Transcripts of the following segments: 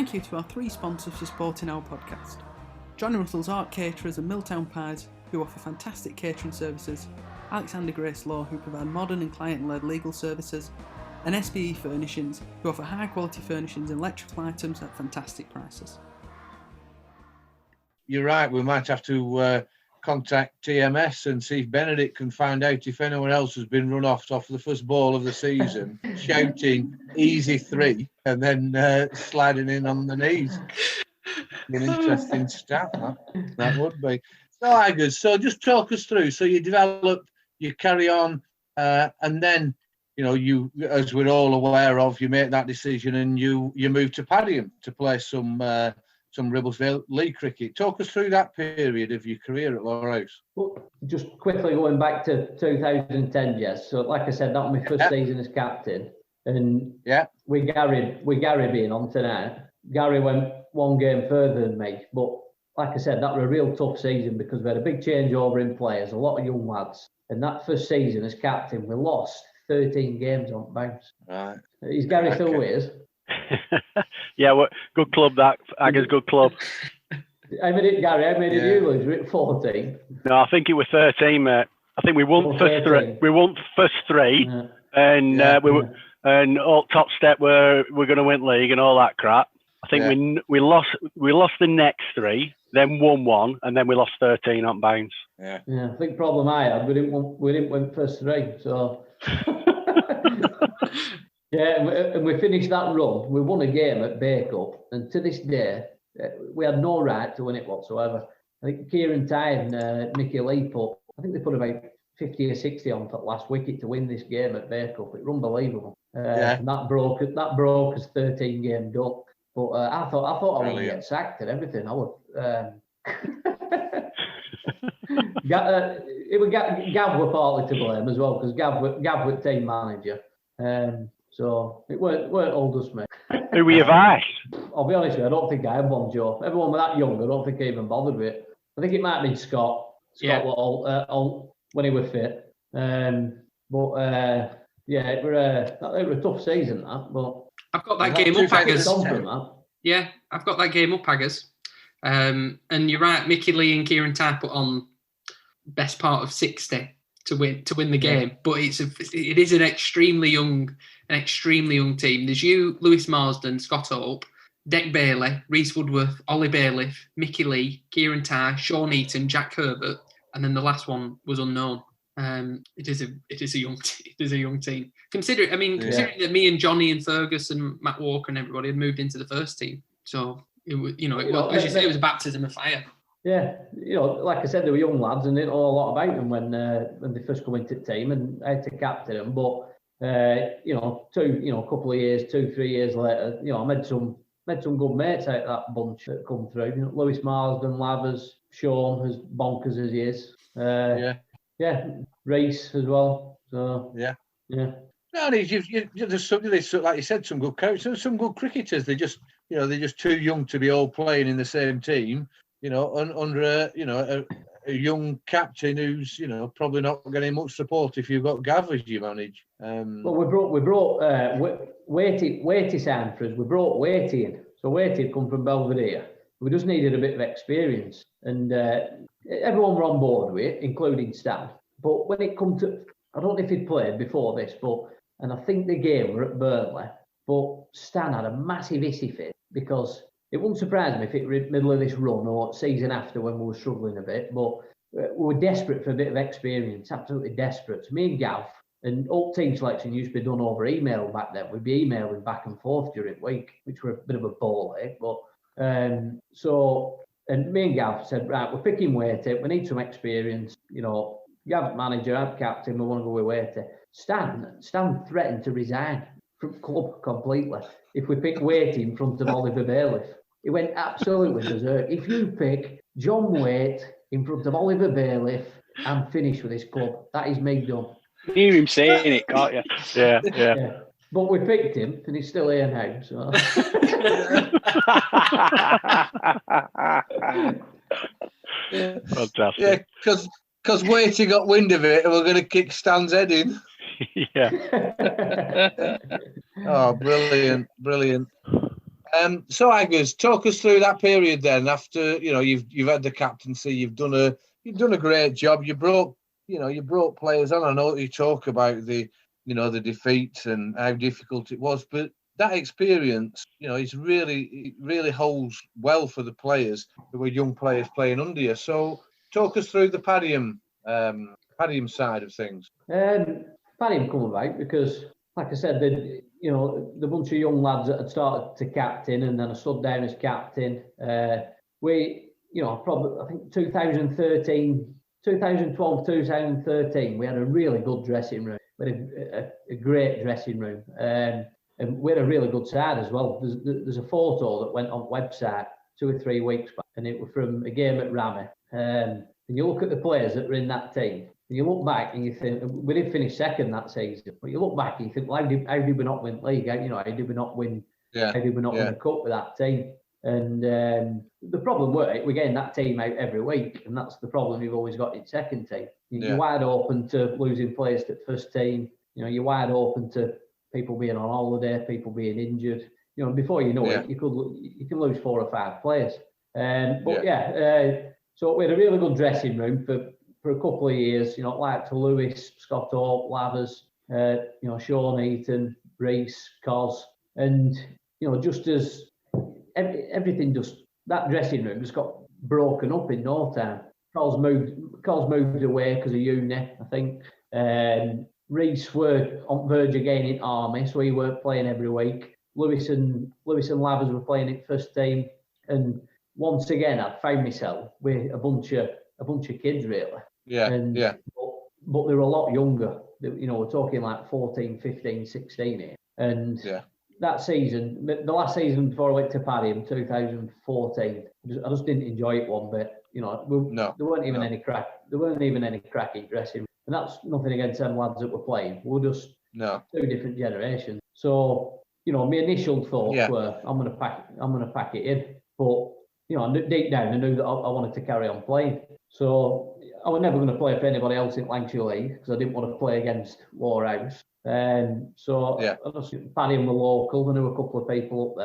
thank you to our 3 sponsors for supporting our podcast. Johnny Russell's Art Caterers and Milltown Pies, who offer fantastic catering services, Alexander Grace Law, who provide modern and client-led legal services, and SBE Furnishings, who offer high-quality furnishings and electrical items at fantastic prices. You're right, we might have to contact TMS and see if Benedict can find out if anyone else has been run off the first ball of the season, shouting easy 3 and then sliding in on the knees. An interesting stat, that would be. So, Haggers, so just talk us through. So you develop, you carry on, and then, you, as we're all aware of, you make that decision and you move to Padiham to play some Ribblesdale League cricket. Talk us through that period of your career at Lowerhouse. Well, just quickly going back to 2010, Jess. So, like I said, that was my first season as captain, and with Gary being on tonight, Gary went 1 game further than me. But like I said, that was a real tough season because we had a big changeover in players, a lot of young lads, and that first season as captain, we lost 13 games on bounce. Right. Is Gary still with us? Yeah, good club that. Haggers, good club. How many did you lose? Were it 14? No, I think it was 13, mate. I think we won first 3. We won first 3, and we were, and all top step we're going to win league and all that crap. I think we lost the next 3, then won 1, and then we lost 13 on bounce. Yeah. I think problem I had, we didn't win first 3, so. Yeah, and we finished that run. We won a game at Bay Cup, and to this day, we had no right to win it whatsoever. I think Kieran Ty and Nicky Lee they put about 50 or 60 on for the last wicket to win this game at Bay Cup. It was unbelievable. And that broke us 13-game duck. But I thought I would get sacked and everything. I would. Gav were partly to blame as well because Gav was team manager. So it weren't all just me. Who were your vice? I'll be honest with you, I don't think I had one, Joe. Everyone was that young, I don't think I even bothered with it. I think it might have been Scott. When he was fit. It was a tough season, that. But I've got that game up, Haggers. Yeah, I've got that game up, Haggers. And you're right, Mickey Lee and Kieran Ty put on best part of 60 to win the game. But it is an extremely young team. There's you, Lewis Marsden, Scott Hope, Deck Bailey, Reese Woodworth, Ollie Bailiff, Mickey Lee, Kieran Ty, Sean Eaton, Jack Herbert, and then the last one was unknown. It is a young team. Considering that me and Johnny and Fergus and Matt Walker and everybody had moved into the first team, so it was, as you say, it was a baptism of fire. Yeah, like I said, they were young lads and didn't know a lot about them when they first come into the team, and I had to captain them. But a couple of years, 2-3 years later, I made some good mates out of that bunch that come through. Lewis Marsden, Lavers, Sean, as bonkers as he is. Reese as well. So yeah. No, there's like you said, some good coaches, some good cricketers. They're just too young to be all playing in the same team. Under a young captain who's probably not getting much support if you've got Gav as you manage. Well, we brought Waity signed for us. We brought Waity in. So Waity had come from Belvedere. We just needed a bit of experience, and everyone were on board with it, including Stan. But when it come to, I don't know if he'd played before this, and I think the game were at Burnley, but Stan had a massive hissy fit because it wouldn't surprise me if it were in the middle of this run or season after when we were struggling a bit, but we were desperate for a bit of experience, absolutely desperate. So me and Gav, and all team selection used to be done over email back then. We'd be emailing back and forth during the week, which were a bit of a ball ache, but and me and Gav said, right, we're picking Waity, we need some experience, Gav manager, I'm captain, we want to go with Waity. Stan threatened to resign from club completely if we pick Waity in front of Oliver Bailiff. He went absolutely berserk. If you pick John Waite in front of Oliver Bailiff, I'm finished with this club. That is me done. You hear him saying it, can't you? Yeah. But we picked him, and he's still here now. So. Fantastic. Yeah, because Waity got wind of it, and we're going to kick Stan's head in. Yeah. Oh, brilliant. So Haggers, talk us through that period then. After you've had the captaincy, you've done a great job. You brought players on. I know you talk about the defeats and how difficult it was, but that experience, it really holds well for the players who were young players playing under you. So talk us through the Padiham side of things. Padiham come about because, like I said, the bunch of young lads that had started to captain, and then I stood down as captain. I think 2013, 2012, 2013, we had a really good dressing room. We had a great dressing room. And we had a really good side as well. There's a photo that went on the website 2 or 3 weeks back, and it was from a game at Ramy. And you look at the players that were in that team, and you look back and you think, we did finish second that season, but you look back and you think, well, how did we not win league? How did we not win? How did we not win a cup with that team? And the problem we're getting that team out every week, and that's the problem you've always got in second team. You're wide open to losing players to first team. You're wide open to people being on holiday, people being injured. Before you know it, you can lose 4 or 5 players. So we had a really good dressing room for a couple of years. Like to Lewis, Scott Hope, Lathers, Sean Eaton, Reese, Cos, and just as everything that dressing room just got broken up in no time. Cos moved away because of uni, I think. Reese were on verge of getting in army, so he weren't playing every week. Lewis and Lathers were playing in first team, and once again I found myself with a bunch of kids really. But they were a lot younger. We're talking like 14, 15, 16 here. And that season, the last season before I went to Padiham, 2014, I just didn't enjoy it one bit. There weren't even any crack. There weren't even any cracking dressing. And that's nothing against them lads that were playing. We're just 2 different generations. So, my initial thoughts were, I'm gonna pack it in. But, deep down I knew that I wanted to carry on playing. So I was never going to play for anybody else in Lancashire League because I didn't want to play against Lowerhouse. Padiham were local. I knew a couple of people up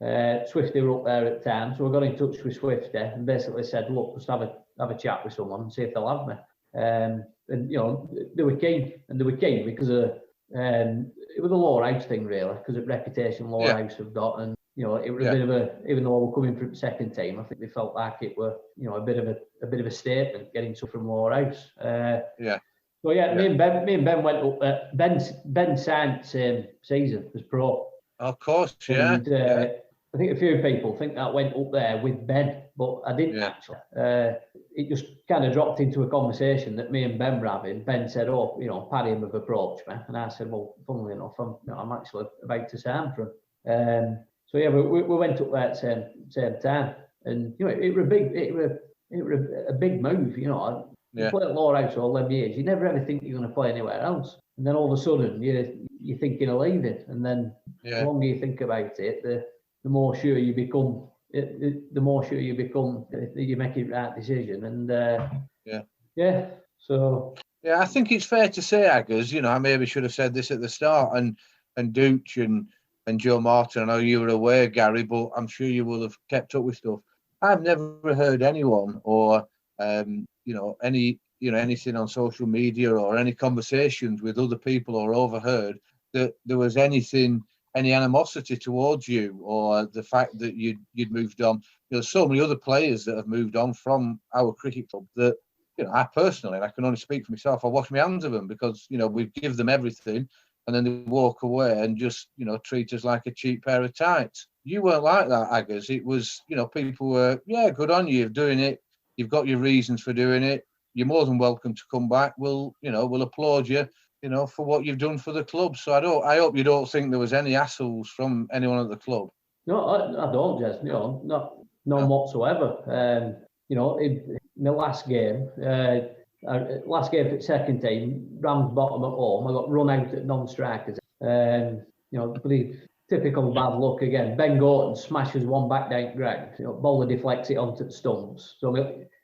there. Swifty were up there at the time, so I got in touch with Swifty and basically said, look, just have a chat with someone and see if they'll have me. And they were keen, because of it was a Lowerhouse thing really, because of reputation Lowerhouse have got, and it was a bit of even though we're coming from second team, I think they felt like it were a bit of a statement getting stuff from Lowerhouse. So me and Ben went up there. Ben signed the same season as pro. Of course, And, I think a few people think that I went up there with Ben, but I didn't actually. It just kind of dropped into a conversation that me and Ben were having. Ben said, Padiham have approached me. And I said, well, funnily enough, I'm actually about to sign for him. We went up there at the same time. And, it was a big move, You play at Lowerhouse all them years, you never ever think you're going to play anywhere else. And then all of a sudden, you're thinking of leaving. And then the longer you think about it, the more sure you become. The more sure you become that you make the right decision. And I think it's fair to say, Haggers, I maybe should have said this at the start, and Dooch and Joe Martin, I know you were aware, Gary, but I'm sure you will have kept up with stuff. I've never heard anyone or anything on social media or any conversations with other people or overheard that there was any animosity towards you or the fact that you'd moved on. There's so many other players that have moved on from our cricket club that, I personally, and I can only speak for myself, I wash my hands of them because, we give them everything and then they walk away and just, treat us like a cheap pair of tights. You weren't like that, Haggers. It was, people were, good on you, you're doing it. You've got your reasons for doing it. You're more than welcome to come back. We'll applaud you, for what you've done for the club. So I hope you don't think there was any hassles from anyone at the club. No, I don't, Jez. None whatsoever. My last game for second team, Rams bottom at home. I got run out at non-strikers. Pretty typical bad luck again. Ben Gorton smashes one back down the ground. Bowler deflects it onto the stumps. So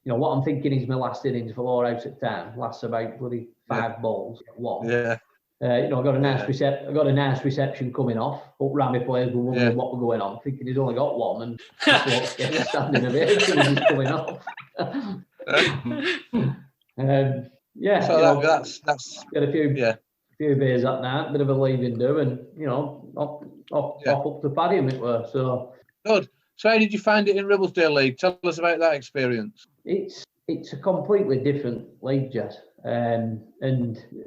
what I'm thinking is my last innings for Lowerhouse at the time lasts about bloody 5 balls, 1. I got a nice reception coming off. But Rammy players were wondering what was going on, thinking he's only got one, and blokes get standing ovation as he's coming off. That's got a few beers that night, bit of a leaving do, and off up to Padiham it were. So good. So how did you find it in Ribblesdale League? Tell us about that experience. It's a completely different league, Jess. And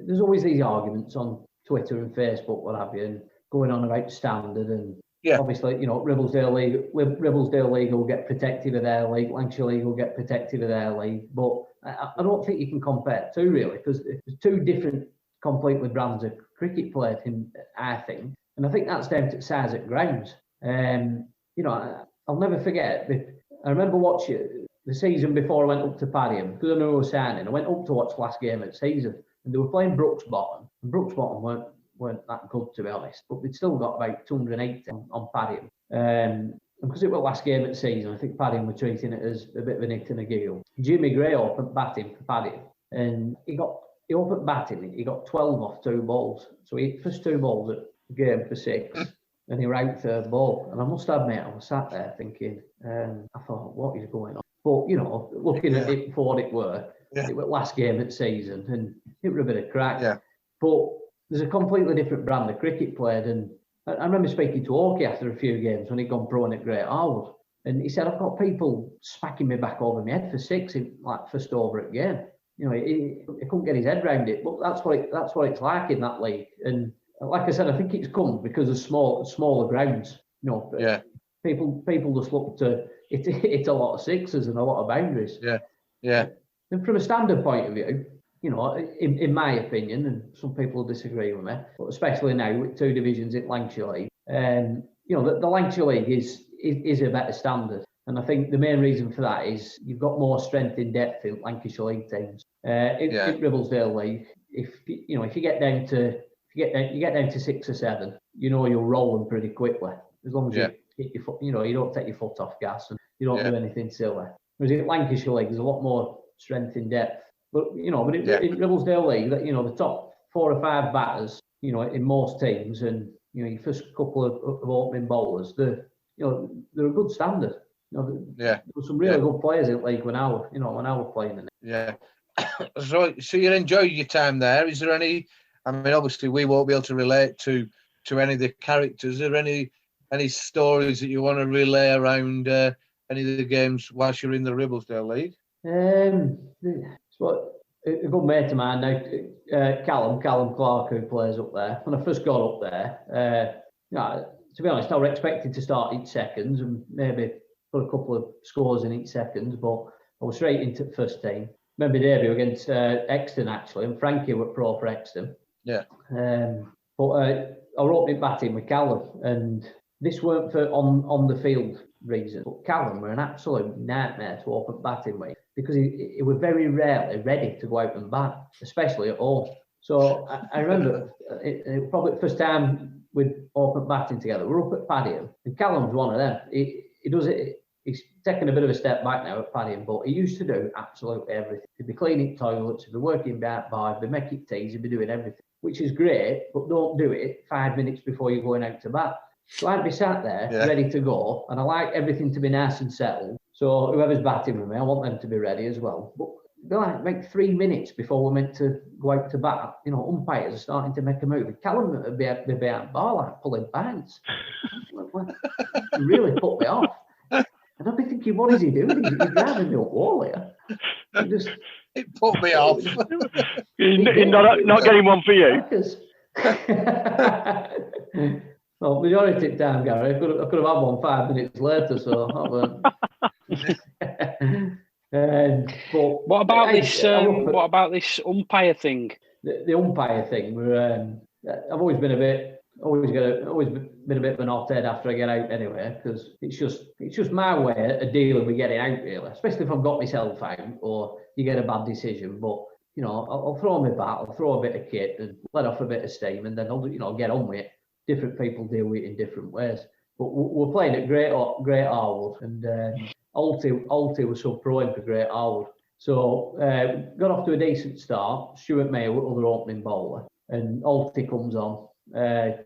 there's always these arguments on Twitter and Facebook, what have you, and going on about standard. And obviously, Ribblesdale League will get protective of their league, Lancashire League will get protective of their league. But I don't think you can compare two really, because there's two different completely brands of cricket played in, I think. And I think that's down to the size of grounds. I'll never forget. I remember watching the season before I went up to Padiham, because I knew I was signing. I went up to watch the last game of the season, and they were playing Brooks Bottom. And Brooks Bottom weren't that good, to be honest, but they'd still got about 280 on Padiham. And because it was the last game of the season, I think Padiham were treating it as a bit of a nick and a giggle. Jimmy Gray opened batting for Padiham, and he opened batting. He got 12 off 2 balls, so he hit first 2 balls at the game for 6. And he ranked 3rd ball. And I must admit, I was sat there thinking, I thought, what is going on? But, looking at it for what it were, it was last game of the season, and it was a bit of crack. Yeah. But there's a completely different brand of cricket played. And I remember speaking to Orky after a few games when he'd gone pro at Great Harwood. And he said, I've got people smacking me back over my head for 6 in first over at game. He couldn't get his head round it. But that's what it's like in that league. And like I said, I think it's come because of smaller grounds. People just look to it's a lot of sixes and a lot of boundaries. Yeah. And from a standard point of view, in my opinion, and some people will disagree with me, but especially now with 2 divisions in Lancashire League, the Lancashire League is a better standard. And I think the main reason for that is you've got more strength in depth in Lancashire League teams. In Ribblesdale League, if you get down to 6 or 7, you'll roll them pretty quickly, as long as you hit your foot, you don't take your foot off gas and you don't do anything silly. Whereas in Lancashire League, there's a lot more strength in depth. But in Ribblesdale League, the top 4 or 5 batters, in most teams, and your first couple of opening bowlers, they're a good standard. There were some really good players in the league when I was playing in it. Yeah. So you enjoyed your time there. Is there any? I mean, obviously, we won't be able to relate to any of the characters. Are there any stories that you want to relay around any of the games whilst you're in the Ribblesdale League? So a good mate of mine now, Callum Clark, who plays up there. When I first got up there, to be honest, I was expected to start each seconds and maybe put a couple of scores in each seconds, but I was straight into the first team. Remember debut against Exton, actually, and Frankie were pro for Exton. Yeah. But I was opening batting with Callum, and this weren't for on the field reasons. But Callum were an absolute nightmare to open batting with, because he was very rarely ready to go out and bat, especially at home. So I remember it probably the first time we'd open batting together. We're up at Padiham, and Callum's one of them. He does it. He's taken a bit of a step back now at Padiham, but he used to do absolutely everything. He'd be cleaning toilets, he'd be working back by, he'd be making teas, he'd be doing everything, which is great, but don't do it 5 minutes before you're going out to bat. So I'd be sat there ready to go, and I like everything to be nice and settled. So whoever's batting with me, I want them to be ready as well. But they're like 3 minutes before we're meant to go out to bat, umpires are starting to make a move. And Callum would be behind the ball, like pulling bands. It really put me off. And I'd be thinking, what is he doing? He's driving me up wall here. It put me off. Not getting one for you. Well, majority of the time, Gary, I could have had one 5 minutes later, so but what about this umpire thing? The umpire thing, I've always been a bit of an hot head after I get out anyway, because it's just my way of dealing with getting out, really. Especially if I've got myself out or you get a bad decision. But I'll throw my bat, I'll throw a bit of kit and let off a bit of steam, and then I'll get on with it. Different people deal with it in different ways. But we're playing at Great Harwood, and Alty was sub-proing for Great Harwood. So got off to a decent start. Stuart Mayo, other opening bowler. and Alty comes on. A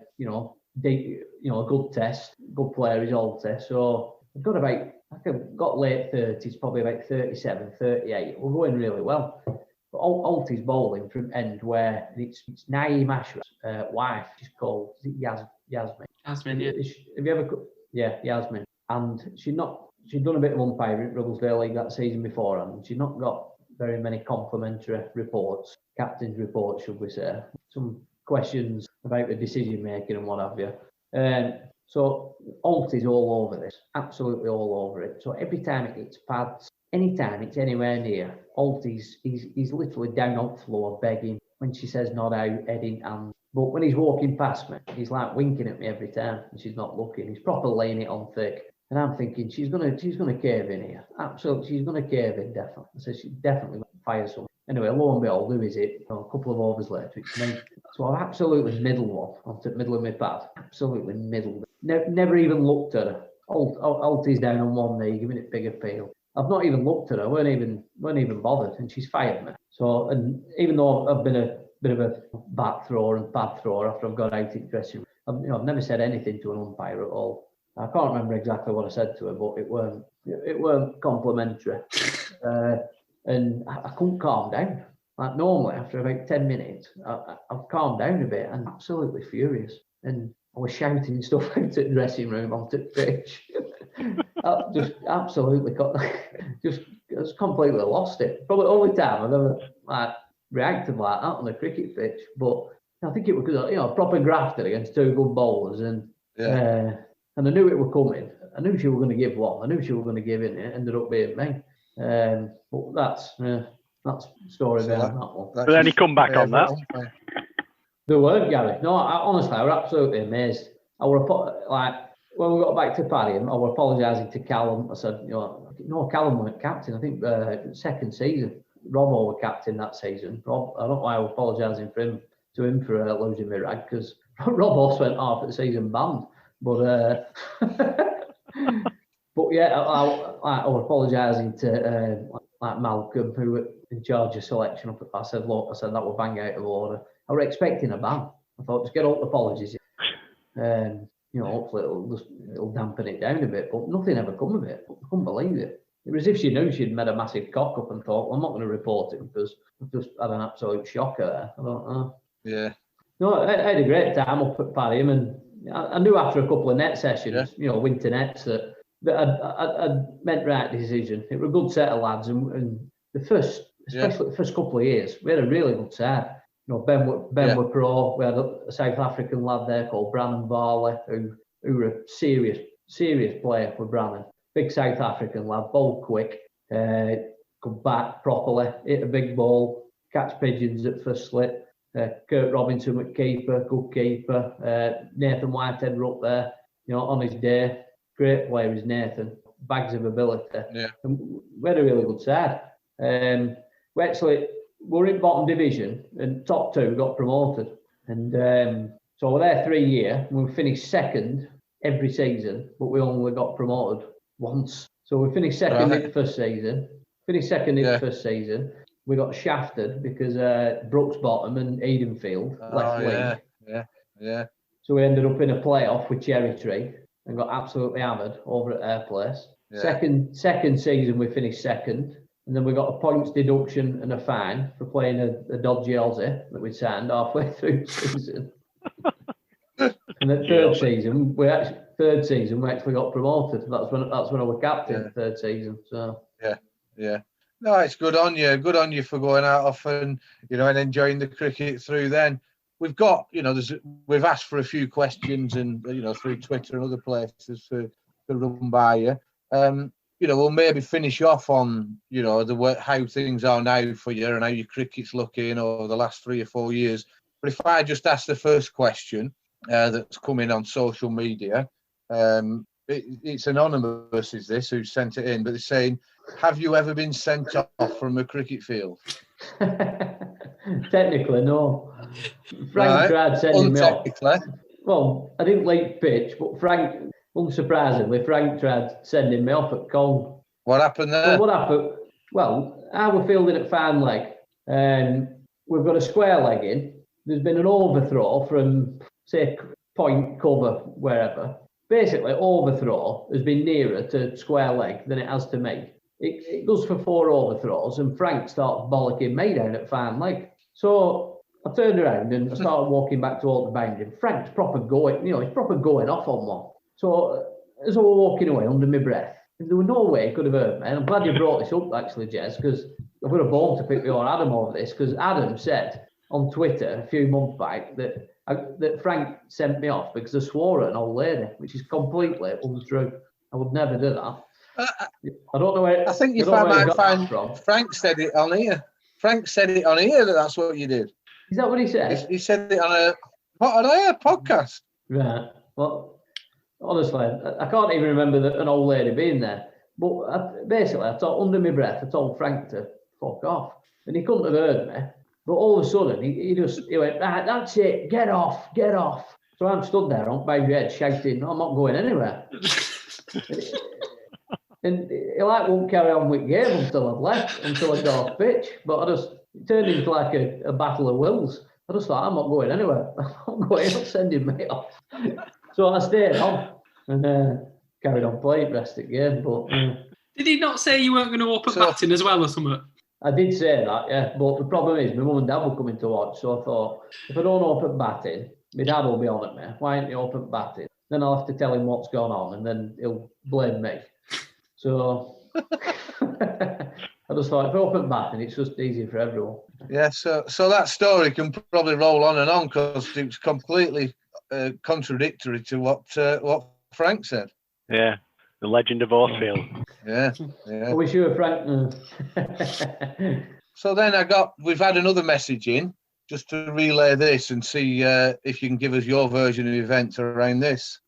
good test, good player is Alty. So I've got late 30s, probably about 37, 38. We're going really well. But Alty's bowling from end where it's Naeem Ashraf's wife. She's called, is it Yasmin? Yasmin, yeah. Have you ever? Yeah, Yasmin. And she'd done a bit of umpiring at Ribblesdale League that season before, and she'd not got very many complimentary reports, captain's reports, should we say. Some questions about the decision making and what have you. So Alty's all over this, absolutely all over it. So every time it hits pads, anytime it's anywhere near, Alty's he's literally down on the floor begging. When she says not out, heading and. But when he's walking past me, he's like winking at me every time, and she's not looking. He's proper laying it on thick, and I'm thinking she's gonna cave in here. Absolutely, she's gonna cave in definitely. So she definitely fire something. Anyway, lo and behold, who is it? A couple of overs later, it's me. So I've absolutely middled one onto the middle of my pad. Absolutely middled. Never even looked at her. Alty's down on one knee, giving it big appeal. I've not even looked at her. weren't even bothered, and she's fired me. So, and even though I've been a bit of a bat thrower and pad thrower after I've got out in the dressing room, I've never said anything to an umpire at all. I can't remember exactly what I said to her, but it weren't complimentary. And I couldn't calm down. Like normally, after about 10 minutes, I've calmed down a bit and absolutely furious. And I was shouting stuff out at the dressing room onto the pitch. I just absolutely just completely lost it. Probably the only time I've ever reacted like that on the cricket pitch. But I think it was because proper grafted against two good bowlers, and I knew it were coming. I knew she was going to give one. I knew she was going to give in. It ended up being me. But that's the story behind that one. But then he come back on that. There weren't, Gary. No, honestly, I was absolutely amazed. I were when we got back to Padiham, I was apologising to Callum. I said, no, Callum wasn't captain. I think second season. Robbo was captain that season. Rob, I don't know why I was apologising to him for losing my rag, because Robbo spent half of the season banned. But but yeah, I was apologising to Malcolm, who was in charge of selection. I said that was bang out of order. I was expecting a ban. I thought, just get all the apologies. Hopefully it'll dampen it down a bit. But nothing ever come of it. I couldn't believe it. It was as if she knew she'd made a massive cock up and thought, well, I'm not going to report it because I've just had an absolute shocker there. I don't know. Yeah. No, I had a great time up at Padiham, and I knew after a couple of net sessions, winter nets, that I'd made the right decision. It was a good set of lads, and especially the first couple of years, we had a really good set. Ben were pro. We had a South African lad there called Brannan Varley, who were a serious player for Brannan. Big South African lad, ball quick, could bat properly, hit a big ball, catch pigeons at first slip. Kurt Robinson at keeper, good keeper. Nathan Whitehead were up there, on his day. Great player is Nathan, bags of ability. Yeah. And we had a really good side. We're in bottom division, and top two got promoted. And so we're there 3 years. We finished second every season, but we only got promoted once. So we finished second in the first season. First season. We got shafted because Brooks Bottom and Edenfield left league. Yeah. So we ended up in a playoff with Cherry Tree and got absolutely hammered over at their place. Yeah. Second season we finished second, and then we got a points deduction and a fine for playing a dodgy Aussie that we signed halfway through the season. And the third season we actually got promoted. That's when I was captain the third season. So yeah. No, it's good on you. Good on you for going out often, and enjoying the cricket through then. We've got, we've asked for a few questions and, through Twitter and other places to run by you. We'll maybe finish off on, how things are now for you and how your cricket's looking over the last 3 or 4 years. But if I just ask the first question that's come in on social media, it's anonymous, is this, who sent it in, but they're saying, have you ever been sent off from a cricket field? Technically, no. Frank tried sending me off. Untechnically. Well, I didn't like pitch, but Frank, unsurprisingly, tried sending me off at Cone. What happened there? Well, what happened? Well, I was fielding at fine leg. We've got a square leg in. there's been an overthrow from, say, point, cover, wherever. Basically, overthrow has been nearer to square leg than it has to me. It goes for 4 overthrows, and Frank starts bollocking me down at fine leg. So I turned around and I started walking back towards the boundary. And Frank's proper going, he's proper going off on one. So as I was walking away under my breath, there was no way he could have heard me. And I'm glad you brought this up, actually, Jez, because I've got a bone to pick with your Adam over this, because Adam said on Twitter a few months back that Frank sent me off because I swore at an old lady, which is completely untrue. I would never do that. I don't know where. I think you might find Frank said it on here. Frank said it on here that's what you did. Is that what he said? He said it on a podcast. Right. Well, honestly, I can't even remember an old lady being there. But basically, I told under my breath, I told Frank to fuck off, and he couldn't have heard me. But all of a sudden, he went, right, that's it, get off. So I'm stood there on my head shouting, I'm not going anywhere. And he won't carry on with game until I've left, until I go off pitch. But it turned into like a battle of wills. I just thought, I'm not going anywhere. I'm not sending me off. So I stayed on and carried on playing the rest of the game. But did he not say you weren't going to open batting as well or something? I did say that, yeah. But the problem is, my mum and dad were coming to watch. So I thought, if I don't open batting, my dad will be on at me. Why ain't you open batting? Then I'll have to tell him what's going on, and then he'll blame me. So I just thought, if I open batting, it's just easier for everyone. Yeah, so that story can probably roll on and on because it's completely contradictory to what Frank said. Yeah, the legend of Horsfield. Yeah. I wish you were Frank. So then we've had another message in just to relay this and see if you can give us your version of events around this.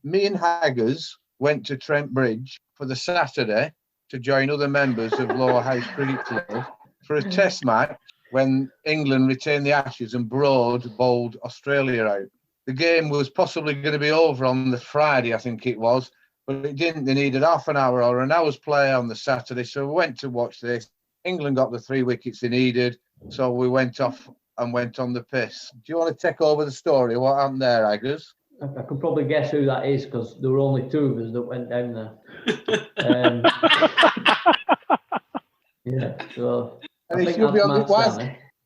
Me and Haggers went to Trent Bridge for the Saturday to join other members of Lowerhouse Cricket Club for a test match when England retained the Ashes and Broad bowled Australia out. The game was possibly going to be over on the Friday, I think it was, but it didn't. They needed half an hour or an hour's play on the Saturday, so we went to watch this. England got the 3 wickets they needed, so we went off and went on the piss. Do you want to take over the story? What happened there, Haggers? I could probably guess who that is because there were only 2 of us that went down there. Yeah, so and I think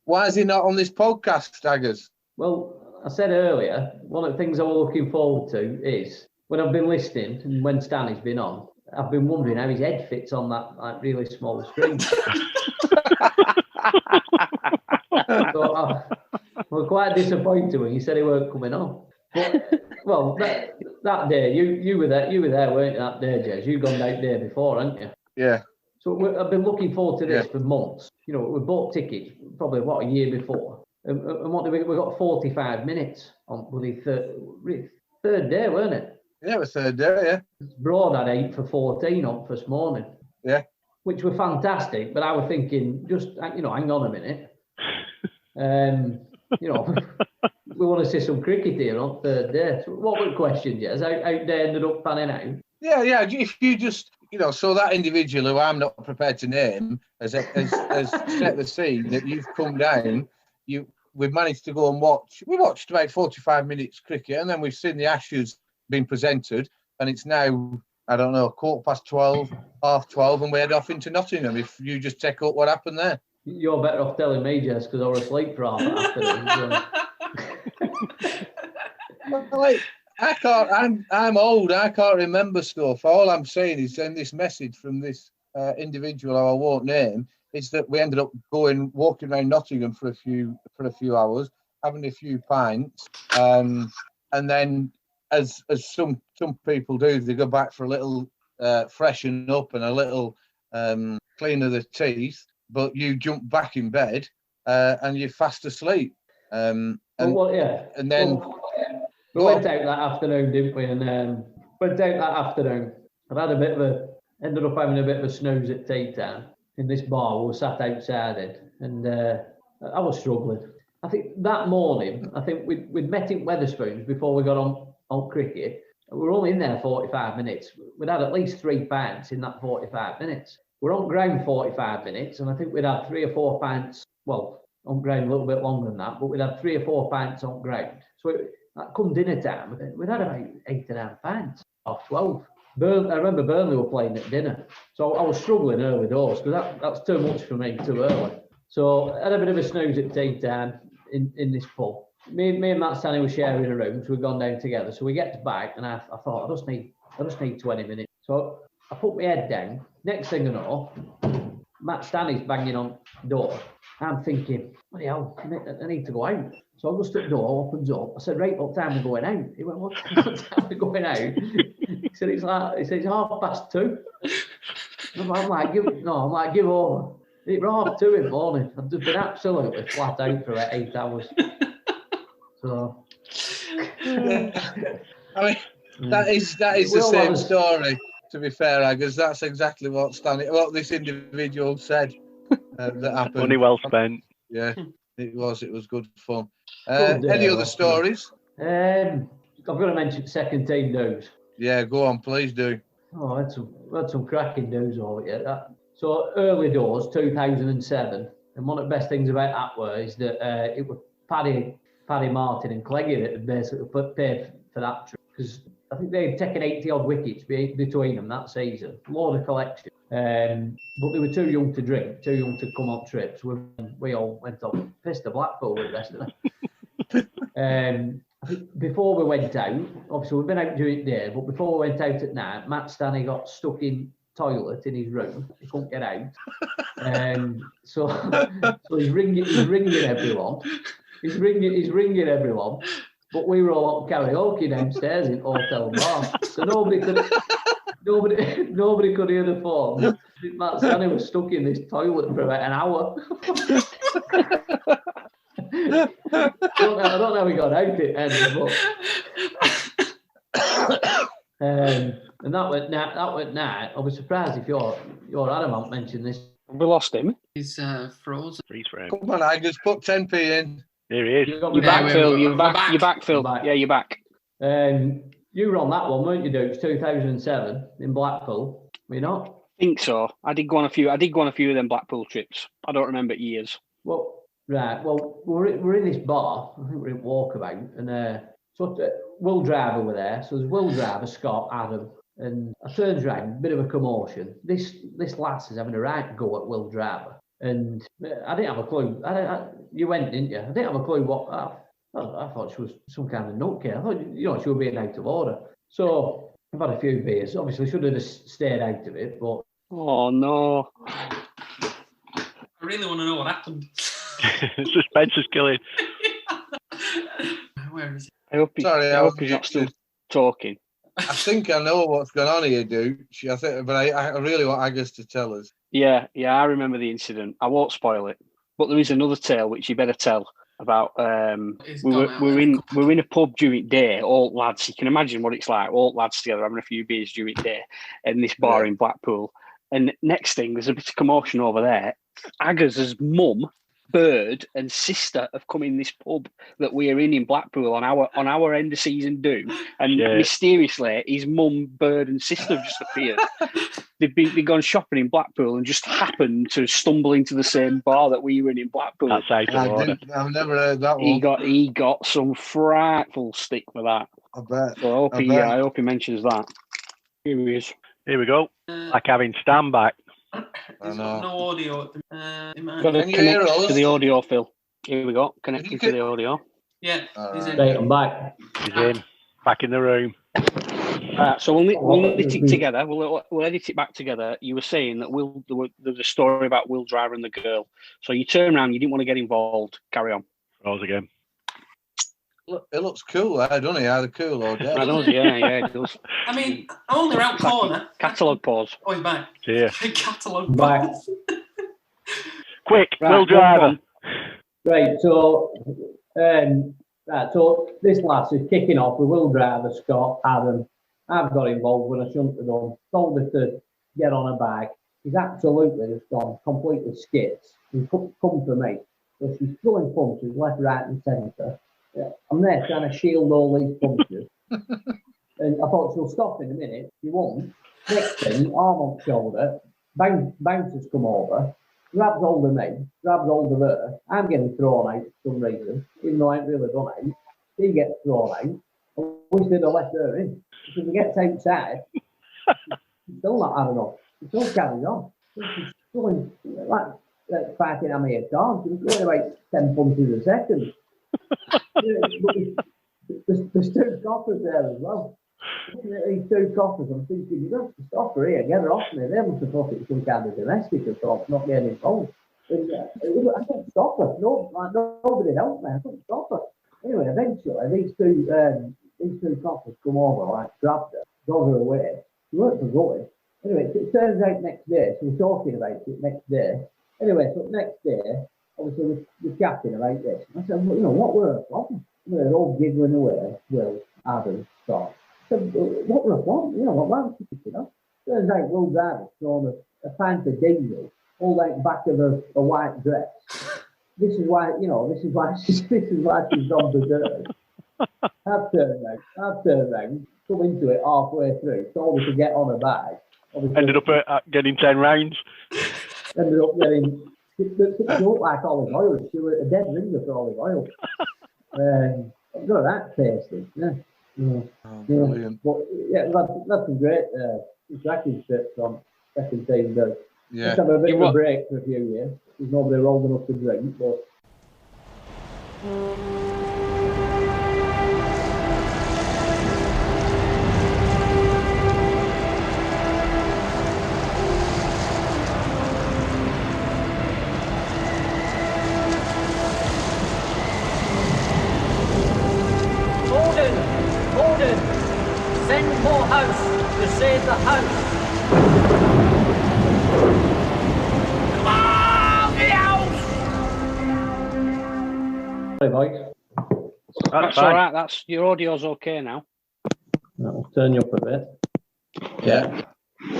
why is he not on this podcast, Haggers? Well, I said earlier, one of the things I was looking forward to is when I've been listening and when Stanley's been on, I've been wondering how his head fits on that really small screen. So I was quite disappointed when he said he weren't coming on. But, well, that day you were there, weren't you? That day, Jez, you'd gone out there before, hadn't you? Yeah. So I've been looking forward to this for months. We bought tickets probably a year before, and what did we got 45 minutes on the third day, weren't it? Yeah, it was third day. Yeah. Broad had 8 for 14 on first morning. Yeah. Which were fantastic, but I was thinking, just hang on a minute. We want to see some cricket here on third day. So what were the questions, Jez? How they ended up panning out? Yeah. If you just, so that individual who I'm not prepared to name has set the scene that you've come down. We've managed to go and watch. We watched about 45 minutes cricket, and then we've seen the Ashes being presented, and it's now, I don't know, 12:15, 12:30, and we head off into Nottingham. If you just take up what happened there. You're better off telling me, Jess, because I was asleep for half an afternoon. Like, I can't. I'm old. I can't remember stuff. All I'm saying is, in this message from this individual, I won't name, is that we ended up walking around Nottingham for a few hours, having a few pints, and then, as some people do, they go back for a little freshen up and a little clean of the teeth. But you jump back in bed and you're fast asleep. And then we went out that afternoon, didn't we? And went out that afternoon. I ended up having a bit of a snooze at tea time in this bar. We were sat outside it, and I was struggling. I think that morning, we'd met in Wetherspoons before we got on cricket. We were only in there 45 minutes. We'd had at least 3 pints in that 45 minutes. We're on ground 45 minutes, and I think we'd had 3 or 4 pints. Well, on ground a little bit longer than that, but we'd had 3 or 4 pints on ground. So that come dinner time, we'd had about 8 or 9 pints, or 12. I remember Burnley were playing at dinner, so I was struggling early doors because that's too much for me too early. So I had a bit of a snooze at tea time in this pub. Me and Matt Stanley were sharing a room, so we'd gone down together. So we get back, and I thought I just need 20 minutes. So I put my head down. Next thing I know, Matt Stanley's banging on the door. I'm thinking, bloody hell, I need to go out. So I just at the door, opens up. I said, right, what time are we going out? He went, what time are we going out? He said, it's 2:30. I'm like, give over. It was 2 in the morning. I've just been absolutely flat out for about 8 hours. So, I mean, that is the same story. To be fair, Haggers, that's exactly what this individual said that happened. Money well spent. Yeah, it was good fun. Any other stories? I've got to mention second team news. Yeah, go on, please do. Oh, I had some cracking news over here. So early doors, 2007, and one of the best things about that is that it was Paddy Martin and Cleggy that had basically paid for that trip, because I think they'd taken 80 odd wickets between them that season, load of collection. But they were too young to drink, too young to come on trips. We all went off, pissed the Blackpool with the rest of them. Before we went out, obviously we've been out during the day, but before we went out at night, Matt Stanley got stuck in toilet in his room. He couldn't get out. So he's ringing everyone. He's ringing everyone. But we were all on karaoke downstairs in hotel bar, so nobody could hear the phone. Matt Stanley was stuck in this toilet for about an hour. I don't know how we got out it end, but and that went night. I was surprised if your Adam mentioned this. We lost him. He's frozen. Freeze frame. Come on, Haggers, put 10p in. Here he is. You're back, Phil. You're back, Phil. Yeah, you're back. You were on that one, weren't you, Dukes? 2007 in Blackpool. Were you not? I think so. I did go on a few of them Blackpool trips. I don't remember years. Well, right. Well, we're in this bar. I think we're in Walkabout, and Will Driver were there. So there's Will Driver, Scott, Adam, and I turns round, bit of a commotion. This lass is having a right go at Will Driver, and I didn't have a clue. You went, didn't you? I didn't have a clue what. I thought she was some kind of nutcase. I thought, she was being out of order. So I've had a few beers. Obviously, should have just stayed out of it, but. Oh no! I really want to know what happened. Suspense is killing. Where is it? I hope he's not still talking. I think I know what's going on here, dude. But I really want Haggers to tell us. Yeah, I remember the incident. I won't spoil it, but there is another tale which you better tell about. We're in a pub during the day, all lads. You can imagine what it's like, all lads together having a few beers during the day, in this bar in Blackpool. And next thing, there's a bit of commotion over there. Haggers' mum, Bird, and sister have come in this pub that we're in Blackpool on our end of season do, and mysteriously his mum, Bird, and sister have just appeared. They've gone shopping in Blackpool and just happened to stumble into the same bar that we were in Blackpool. That's out of order. I've never heard that one. He got some frightful stick for that. I bet. So I hope he mentions that. Here he is. Here we go. Like having Stan back. There's no audio. Got to connect to the audio, Phil. Here we go. Connecting to the audio. Yeah, he's in. Right, I'm back. He's in. Back in the room. So we'll edit it together. We'll edit it back together. You were saying that there's a story about Will Driver and the girl. So you turn around. You didn't want to get involved. Carry on. Rose again. Look, it looks cool, doesn't it? Either cool or dead. I know, yeah, it does. I mean, only round corner. Catalogue pause. Oh, he's back. Yeah. Catalogue Back. pause. Quick, Right, Will Driver. Right, so this lass is kicking off with Will Driver, Scott, Adam. I've got involved when I shouldn't have done. Told her to get on her bag. She's absolutely just gone completely skits. She's come for me. So she's throwing punches left, right, and centre. I'm there trying to shield all these punches. And I thought she'll stop in a minute. She won't. Next thing, arm on shoulder, bouncer's come over. grabs hold of me, grabs hold of her. I'm getting thrown out for some reason, even though I ain't really done it. She gets thrown out. I wish they'd have left her in. Because we get outside, she's still not had enough. She still carries on. She's going like fighting amateur cards. She's going about 10 punches a second. There's two coppers there as well. Looking at these two coppers, I'm thinking, you don't have to stop her here, get her off me. They must have thought it was some kind of domestic assault, not getting involved. And, I couldn't stop her. Nobody helped me. I couldn't stop her. Anyway, eventually, these two coppers come over, like, grabbed her, drove her away. She weren't for going. Anyway, it turns out next day, so we're talking about it next day. Anyway, so next day, obviously, we're chatting about this. I said, well, what were her problem? They're all giggling away. Will, Adam, Scott. I said, what were her problem? Why was she picking up? Turns out Will Davis thrown a pint of diesel all out the back of a white dress. This is why she's gone berserk. I've turned round, come into it halfway through, told her to get on her bike. Obviously, ended up getting 10 rounds. Ended up getting, she looked like olive oil. She was a dead ringer for olive oil. I've got that tasty. Yeah. Brilliant. But yeah, that's some great tracking trips on second team does. Yeah. Let's have a bit of a break for a few years. There's nobody old enough to drink, but. Ordered! Send more house to save the house! Come on, the house! Hey, boys. That's all right. That's your audio's okay now. I'll turn you up a bit. Yeah.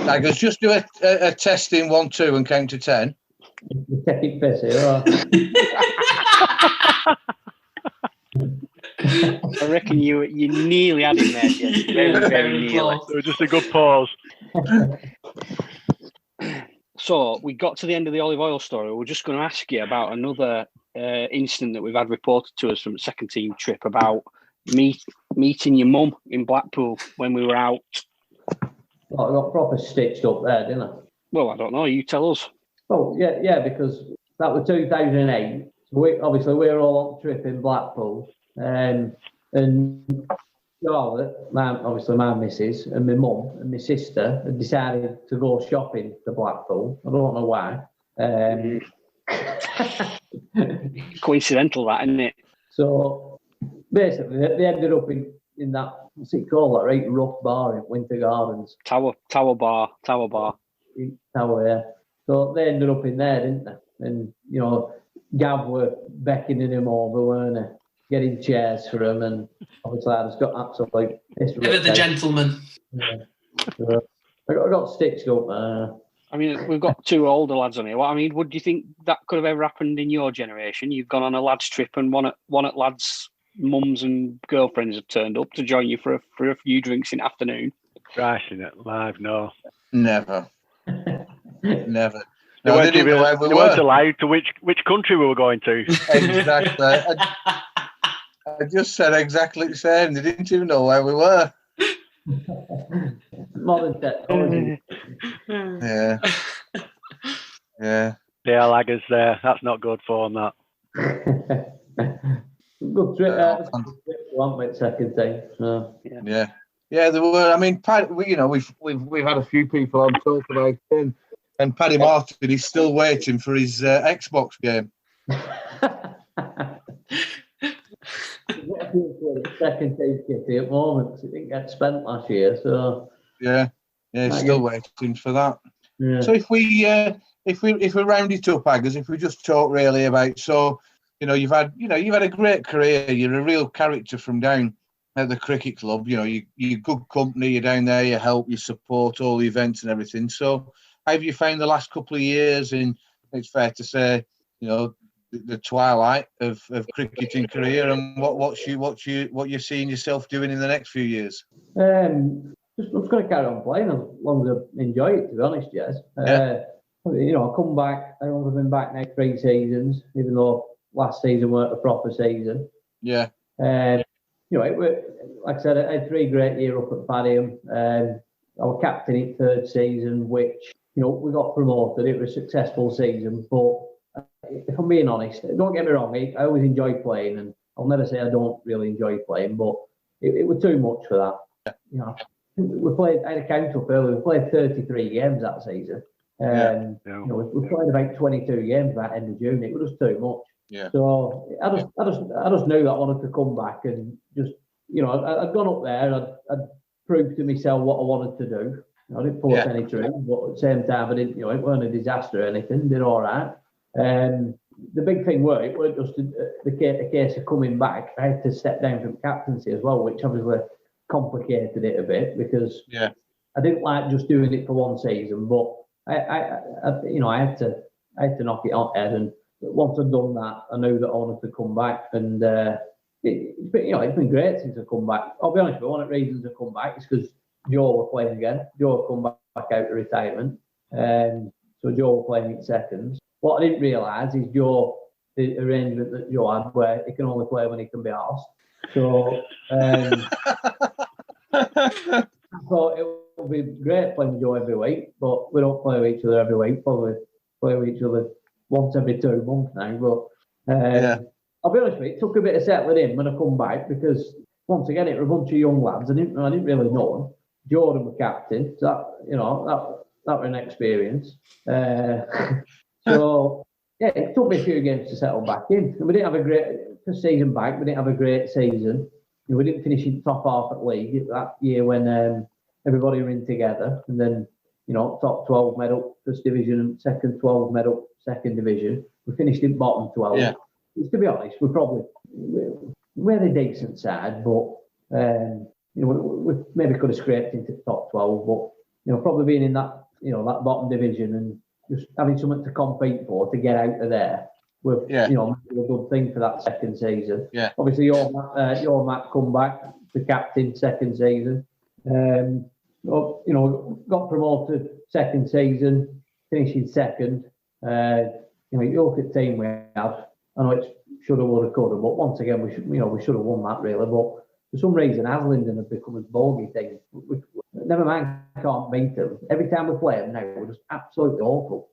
Haggers, just do a testing 1, 2 and count to 10. You take it piss here, I reckon you nearly had him there, Jess. Very, very nearly. It was just a good pause. So we got to the end of the olive oil story. We're just going to ask you about another incident that we've had reported to us from a second team trip about meeting your mum in Blackpool when we were out. Well, I got proper stitched up there, didn't I? Well, I don't know. You tell us. Oh, yeah, because that was 2008. So we were all on trip in Blackpool. And Charlotte, my missus, and my mum and my sister had decided to go shopping to Blackpool. I don't know why. Coincidental, that, isn't it? So basically, they ended up in that, what's it called, that right rough bar in Winter Gardens. Tower bar. Tower, yeah. So they ended up in there, didn't they? And, Gav were beckoning him over, weren't they? Getting chairs for him, and obviously I just got absolutely pissed. Ever the gentleman. Yeah. So I got stitched up. I mean, we've got two older lads on here. What do you think that could have ever happened in your generation? You've gone on a lads trip, and one at lads' mums and girlfriends have turned up to join you for a few drinks in the afternoon. Crashing it live, no. Never. Never. They No, weren't allowed to which country we were going to. Exactly. I just said exactly the same. They didn't even know where we were. Modern technology. Yeah. Yeah. Yeah, laggers there. That's not good for them, that. Good trip. One with second thing. So. Yeah. Yeah, there were. I mean, we've had a few people on talk about him, and Paddy Martin is still waiting for his Xbox game. Second team kitty at the moment because it didn't get spent last year. So yeah, he's still waiting for that. Yeah. So if we round it up, Haggers, if we just talk really about, so you've had a great career. You're a real character from down at the cricket club. You're good company. You're down there. You help. You support all the events and everything. So how have you found the last couple of years? And it's fair to say, the twilight of cricketing career, and what you're seeing yourself doing in the next few years. I'm just going to carry on playing as long as I enjoy it. To be honest, Jess. I come back. I've only been back now 3 seasons, even though last season weren't a proper season. Yeah. Like I said, I had 3 great years up at Padiham. I was captain in 3rd season, which, we got promoted. It was a successful season. But if I'm being honest, don't get me wrong, I always enjoy playing, and I'll never say I don't really enjoy playing, but it was too much for that. I had a count up earlier, we played 33 games that season. We played about 22 games by the end of June. It was just too much. Yeah. So I just knew that I wanted to come back and just, I'd gone up there. I'd proved to myself what I wanted to do. I didn't pull up any tricks, but at the same time, I didn't. It weren't a disaster or anything. Did all right. The big thing it weren't just the case of coming back. I had to step down from captaincy as well, which obviously complicated it a bit because I didn't like just doing it for one season, but I had to knock it on head. And once I'd done that, I knew that I wanted to come back, and it's been great since I come back. I'll be honest with you, one of the reasons I come back is because Joe was playing again. Joe come back out of retirement, so Joe was playing in seconds. What I didn't realise is the arrangement that Joe had, where he can only play when he can be asked. So I thought it would be great playing with Joe every week, but we don't play with each other every week. Probably play with each other once every 2 months now. But I'll be honest with you, it took a bit of settling in when I come back because once again it were a bunch of young lads. I didn't really know them. Jordan was captain, so that was an experience. So it took me a few games to settle back in. And we didn't have a great first season back. We didn't have a great season. We didn't finish in top half at league that year when everybody were in together. And then top 12 made up first division and second 12 made up second division. We finished in bottom 12. Yeah. To be honest, we're a decent side, but we maybe could have scraped into the top 12. But probably being in that that bottom division and just having something to compete for to get out of there, was a good thing for that second season. Yeah. Obviously, your Matt come back to captain second season. Got promoted second season, finishing second. You look at the team we have. I know it's shoulda, woulda, coulda, but once again we should have won that really. But for some reason, Haslingden have become a bogey thing. Never mind, can't beat them. Every time we play them now, we're just absolutely awful.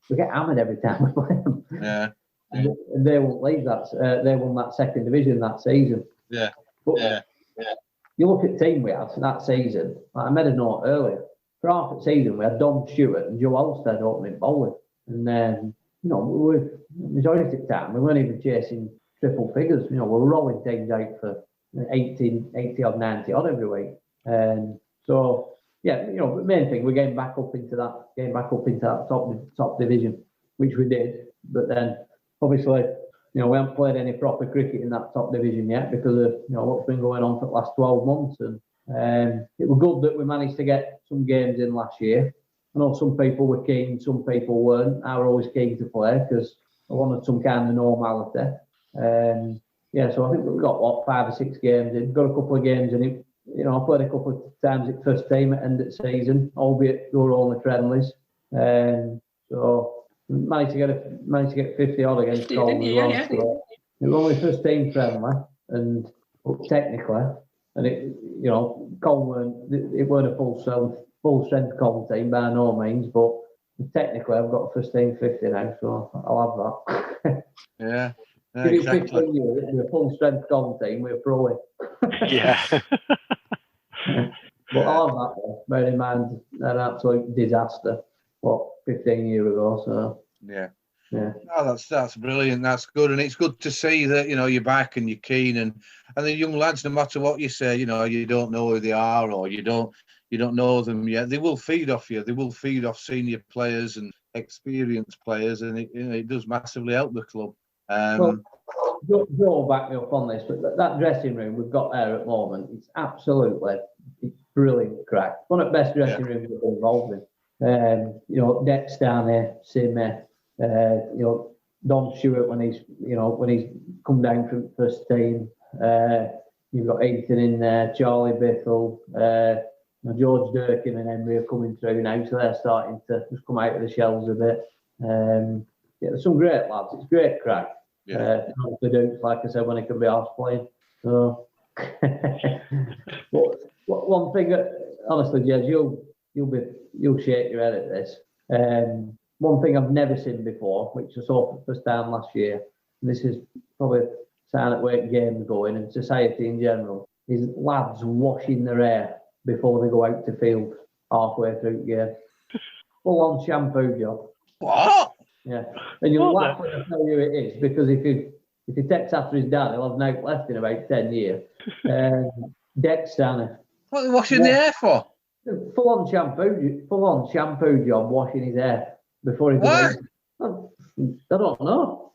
We get hammered every time we play them. Yeah. And they won't leave that. They won that second division that season. Yeah. But you look at the team we had that season. Like I made a note earlier. For half the season, we had Dom Stewart and Joe Olstead opening bowling, and then majority of the time we weren't even chasing triple figures. We were rolling teams out for 80 odd, 90 odd every week. And so the main thing we're getting back up into that top division, which we did. But then obviously we haven't played any proper cricket in that top division yet because of what's been going on for the last 12 months. And it was good that we managed to get some games in last year. I know some people were keen, some people weren't. I was always keen to play because I wanted some kind of normality. So I think we've got 5 or 6 games in. Got a couple of games in it. I played a couple of times at first team at end of the season, albeit they were only friendlies. So managed to get 50 odd against Colin as well. So it was only first team friendly, and technically, and Colin weren't a full strength Colin team by no means, but technically I've got a first team 50 now, so I'll have that. Yeah. Give it 15 years, we're a full strength Colin team, we're pro. Yeah. But I'll have that, bear in mind, an absolute disaster, 15 years ago, so. Yeah. Oh, that's brilliant. That's good, and it's good to see that you're back and you're keen, and the young lads, no matter what you say, you don't know who they are or you don't know them yet. They will feed off you. They will feed off senior players and experienced players, and it does massively help the club. Joe will back me up on this, but that dressing room we've got there at the moment, it's brilliant crack. One of the best dressing rooms we've been involved in. Dex down there, Simmy, Don Stewart when he's come down from first team. You've got Ethan in there, Charlie Biffle, Now George Durkin and Henry are coming through now, so they're starting to just come out of the shells a bit. There's some great lads. It's great crack. Yeah. The Dukes, like I said, when it can be half playing. So, but one thing, honestly, Jez, you'll shake your head at this. One thing I've never seen before, which I saw for the first time last year, and this is probably a sign at where games going and society in general, is lads washing their hair before they go out to field halfway through the game. Full on shampoo job. What? Yeah, and you'll laugh when I tell you it is, because if he takes after his dad, he'll have no left in about 10 years. Dex Stanner. What are they washing the hair for? Full on shampoo job, washing his hair before he goes out. I don't know.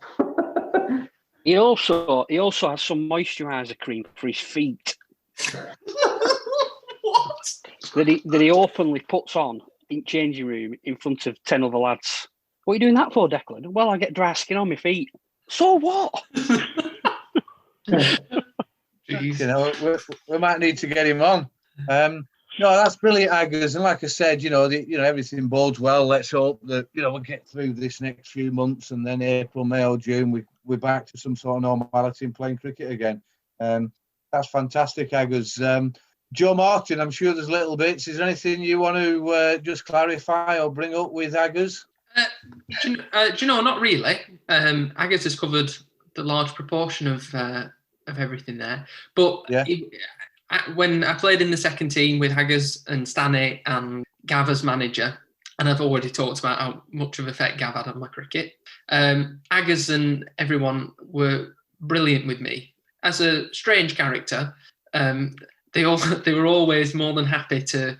He also has some moisturiser cream for his feet. What? That he openly puts on in changing room in front of 10 other lads. What are you doing that for, Declan? Well, I get dry skin on my feet. So what? We might need to get him on. No, that's brilliant, Haggers. And like I said, everything bodes well. Let's hope that we'll get through this next few months, and then April, May, or June, we're back to some sort of normality and playing cricket again. That's fantastic, Haggers. Joe Martin, I'm sure there's little bits. Is there anything you want to just clarify or bring up with Haggers? Do you know, not really. Haggers has covered the large proportion of everything there. But when I played in the second team with Haggers and Stanley and Gav as manager, and I've already talked about how much of effect Gav had on my cricket, Haggers and everyone were brilliant with me. As a strange character, they were always more than happy to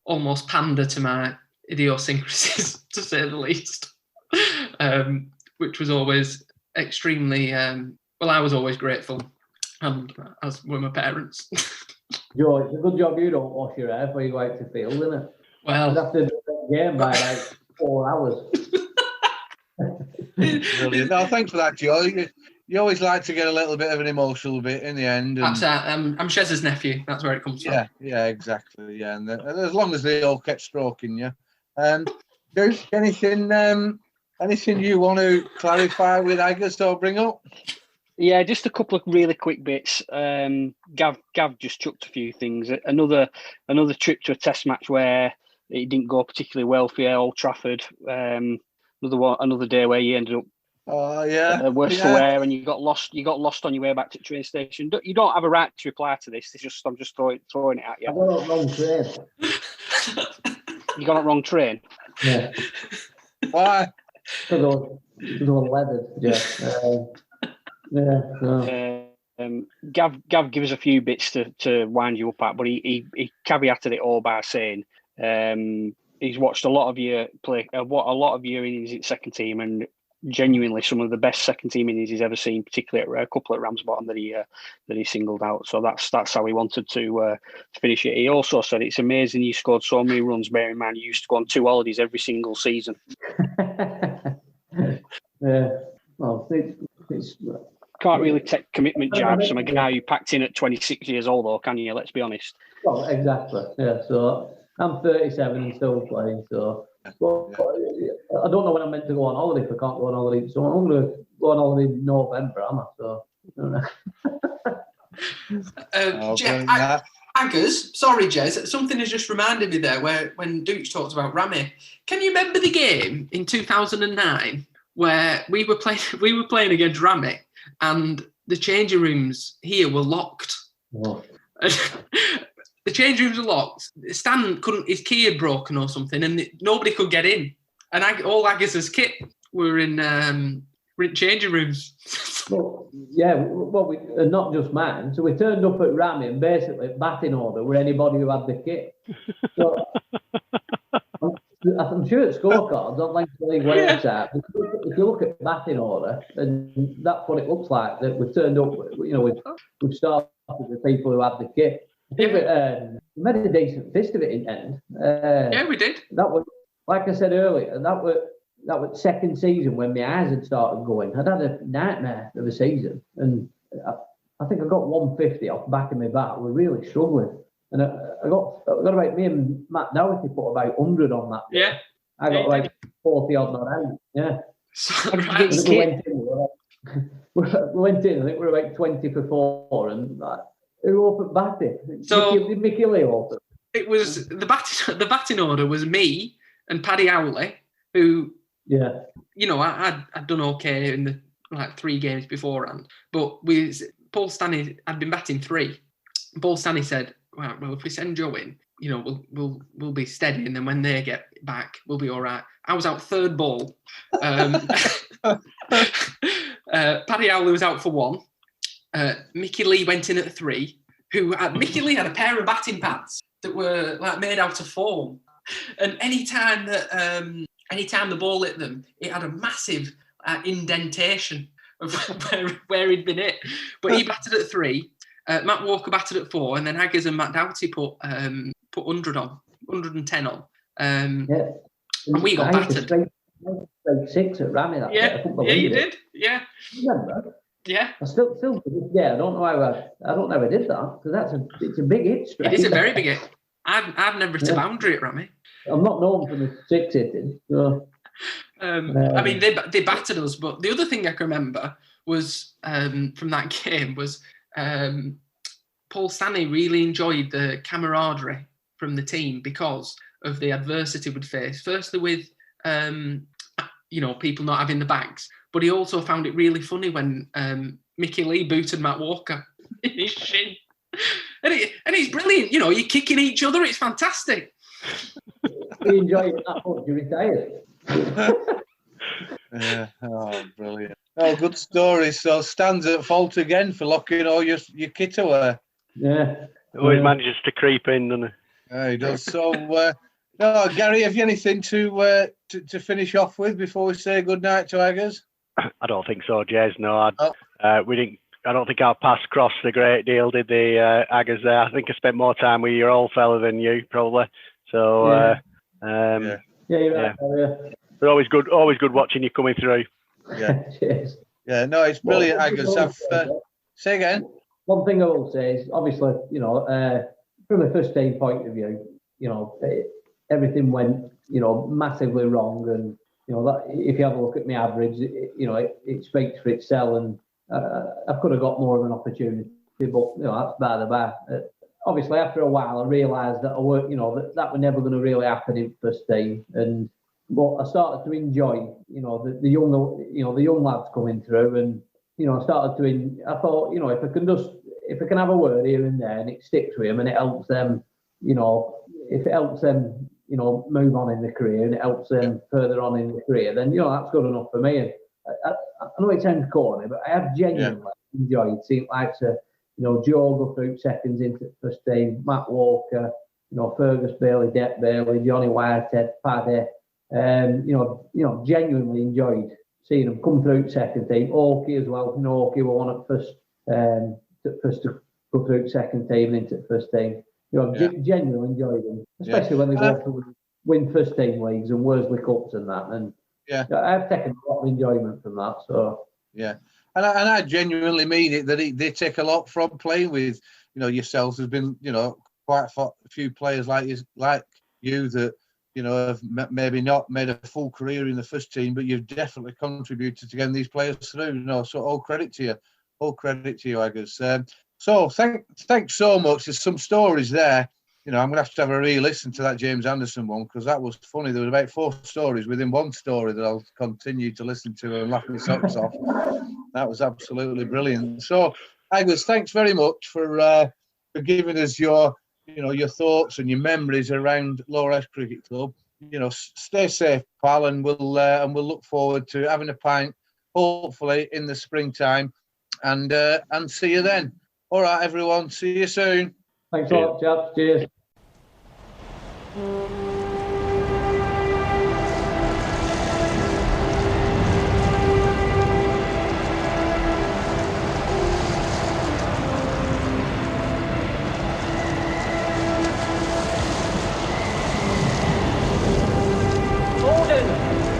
almost pander to my idiosyncrasies, to say the least, which was always extremely, I was always grateful, as were my parents. George, it's a good job you don't wash your hair before you go out to field, isn't it? Well, you'd have to do the game by like 4 hours. Brilliant. No, thanks for that, Joe. You always like to get a little bit of an emotional bit in the end. And... Absolutely. I'm Shez's nephew. That's where it comes from. Yeah, exactly. Yeah, and as long as they all kept stroking you. Duke, anything you want to clarify with Haggers or bring up? Yeah, just a couple of really quick bits. Gav just chucked a few things. Another trip to a test match where it didn't go particularly well for you, Old Trafford. Another day where you ended up worse for wear, and you got lost on your way back to the train station. You don't have a right to reply to this. I'm just throwing it at you. I got on the wrong train. You got on the wrong train? Yeah. Why? Because I was leathered. Gav gave us a few bits to wind you up at, but he caveated it all by saying he's watched a lot of you play, a lot of your innings at second team, and genuinely some of the best second team innings he's ever seen, particularly at a couple at Ramsbottom that he singled out. So that's how he wanted to finish it. He also said it's amazing you scored so many runs, bearing in mind you used to go on 2 holidays every single season. Well, it's can't really take commitment jabs from a guy who packed in at 26 years old, though, can you? Let's be honest. Well, exactly. Yeah. So I'm 37 and still playing. So, I don't know when I'm meant to go on holiday if I can't go on holiday. So I'm going to go on holiday in November, am I? So, I don't know. Haggers, sorry, Jez, something has just reminded me there when Dukes talked about Rami. Can you remember the game in 2009 where we were playing against Rami and the changing rooms here were locked? Oh. The change rooms were locked. Stan his key had broken or something, and nobody could get in. And all Haggers' kit were in changing rooms. Well, we not just mine. So we turned up at Rami and basically batting order were anybody who had the kit. So I'm sure at scorecards on Lancashire League website, if you look at batting order, and that's what it looks like. That we've turned up. We've started with people who had the kit. I think we made a decent fist of it in the end. Yeah, we did. That was, like I said earlier, that was second season when my eyes had started going. I'd had a nightmare of a season, and I think I got 150 off the back of my bat. We're really struggling. And I got about, me and Matt Doherty put about 100 on that. Yeah. I got like 40 odd not out. Yeah. So, right. We went in, I think we were about 20 for 4, and who opened batting? So Mickey Lee opened. It was the batting order was me and Paddy Howley, who, you know, I'd done okay in the 3 games beforehand, but Paul Stanley had been batting 3. Paul Stanley said, well, if we send Joe in, you know, we'll be steady, and then when they get back, we'll be all right. I was out 3rd ball. Paddy Howley was out for 1. Mickey Lee went in at 3. Mickey Lee had a pair of batting pads that were made out of foam, and anytime the ball hit them, it had a massive indentation of where he'd been hit. But he batted at 3. Matt Walker batted at 4, and then Haggers and Matt Doughty put 100 on, 110 on. And we got battered. Straight 6 at Rammy. Yeah, you did. Yeah. Remember? Yeah. I still I don't know how I did that, because it's a big hit straight. It is a very big hit. I've never hit a boundary at Rammy. I'm not known for the 6 hitting. So, I mean, they battered us, but the other thing I can remember was from that game was Paul Stanley really enjoyed the camaraderie from the team because of the adversity we'd face. Firstly, with people not having the bags, but he also found it really funny when Mickey Lee booted Matt Walker in his shin. And it's brilliant. You know, you're kicking each other. It's fantastic. You enjoy it that much, you retired. Yeah. Oh, brilliant. Oh, good story. So Stan's at fault again for locking all your kit away. Yeah. Always manages to creep in, doesn't he? Yeah, he does. So, Gary, have you anything to finish off with before we say good night to Haggers? I don't think so, Jez. No, we didn't. I don't think our paths crossed a great deal, did the Haggers there? I think I spent more time with your old fella than you, probably. So, you're right. But always good watching you coming through. Yeah. Cheers. Yeah, no, it's brilliant, Haggers. Say again. One thing I will say is, obviously, from a first team point of view, everything went, massively wrong, and that if you have a look at my average, it speaks for itself, and I could have got more of an opportunity, but that's by the by. Obviously, after a while, I realised that that was never going to really happen in first team, but I started to enjoy, the young lads coming through, and I thought, if I can have a word here and there, and it sticks with them, and it helps them, if it helps them, move on in their career, and it helps them further on in their career, then that's good enough for me. And I know it sounds corny, but I have genuinely enjoyed seeing Joe go through seconds into the first team, Matt Walker, Fergus Bailey, Depp Bailey, Johnny Whitehead, Paddy. Genuinely enjoyed seeing them come through second team. Oakie as well. Oakie were one at first to go through second team and into the first team. Genuinely enjoyed them, especially when they go to win first team leagues and Worsley Cups and that. And I've taken a lot of enjoyment from that. So and I genuinely mean it, that they take a lot from playing with yourselves. There's been quite a few players like you that have maybe not made a full career in the first team, but you've definitely contributed to getting these players through. So all credit to you, Haggers. So thanks so much. There's some stories there. I'm going to have a re-listen to that James Anderson one, because that was funny. There was about 4 stories within one story that I'll continue to listen to and laugh my socks off. That was absolutely brilliant. So, Haggers, thanks very much for giving us your thoughts and your memories around Lowerhouse Cricket Club. Stay safe, pal, and we'll look forward to having a pint, hopefully in the springtime, and see you then. All right, everyone. See you soon. Thanks a lot, chaps. Cheers.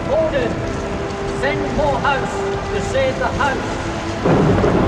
Gordon, send more house to save the house.